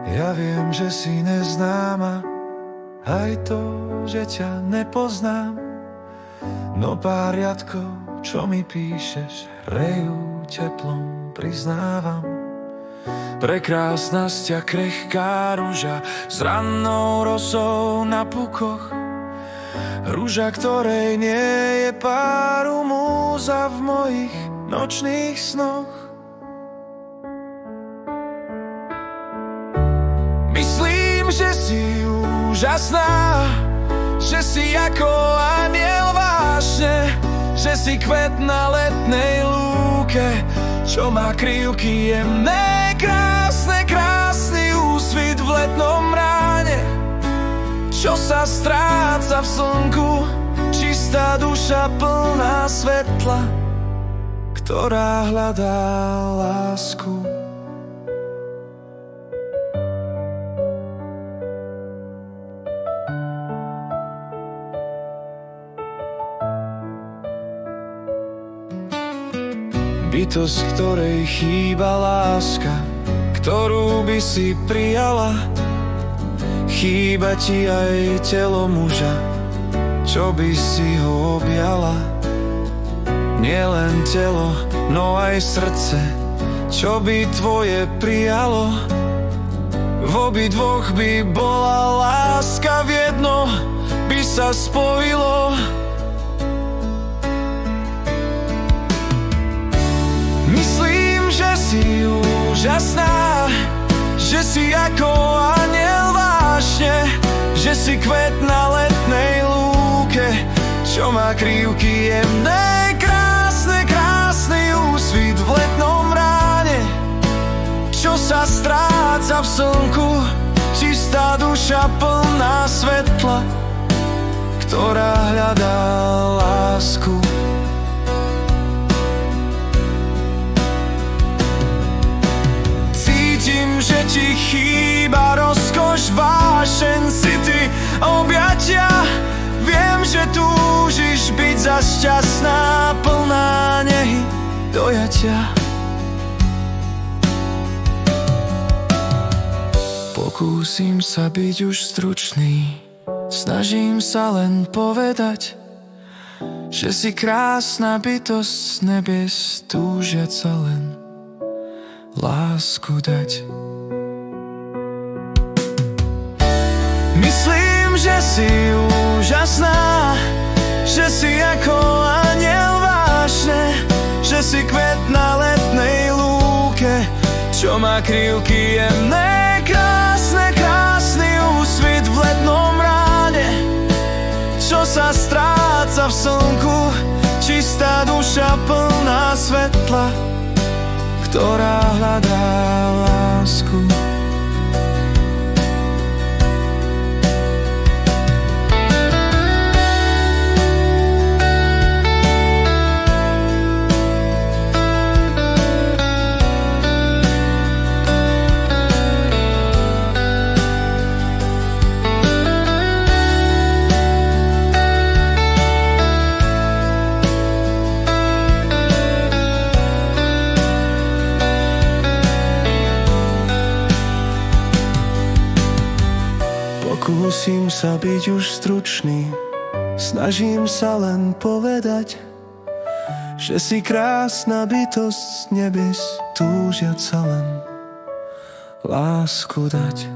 Ja viem, že si neznáma, aj to, že ťa nepoznám. No pár riadkov, čo mi píšeš, hrejú teplom, priznávam. Prekrásna sťa krehká ruža s rannou rosou na pukoch. Ruža, ktorej nie je páru, múza v mojich nočných snoch. Myslím, že si úžasná, že si ako anjel vášne, že si kvet na letnej lúke, čo má krivky jemné, krásne, krásny úsvit v letnom ráne, čo sa stráca v slnku, čistá duša plná svetla, ktorá hľadá lásku. Bytosť, ktorej chýba láska, ktorú by si prijala. Chýba ti aj telo muža, čo by si ho objala. Nielen telo, no aj srdce, čo by tvoje prijalo. V obidvoch by bola láska, v jedno by sa spojilo. Myslím, že si úžasná, že si ako anjel vášne, že si kvet na letnej lúke, čo má krivky jemné, krásne, krásny úsvit v letnom ráne, čo sa stráca v slnku, čistá duša plná svetla, ktorá hľadá lásku. Cítim, že ti chýba rozkoš, vášeň, city, objatia. Viem, že túžiš byť za šťastná, plná nehy, dojatia. Pokúsim sa byť už stručný, snažím sa len povedať, že si krásna bytosť z nebies, túžiaca len lásku dať. Myslím, že si úžasná, že si ako anjel vášne, že si kvet na letnej lúke, čo má krivky jemné, krásne, krásny úsvit v letnom ráne, čo sa stráca v slnku, čistá duša plná svetla, ktorá hľadá lásku. Pokúsim sa byť už stručný, snažím sa len povedať, že si krásna bytosť z nebies, túžiaca len lásku dať.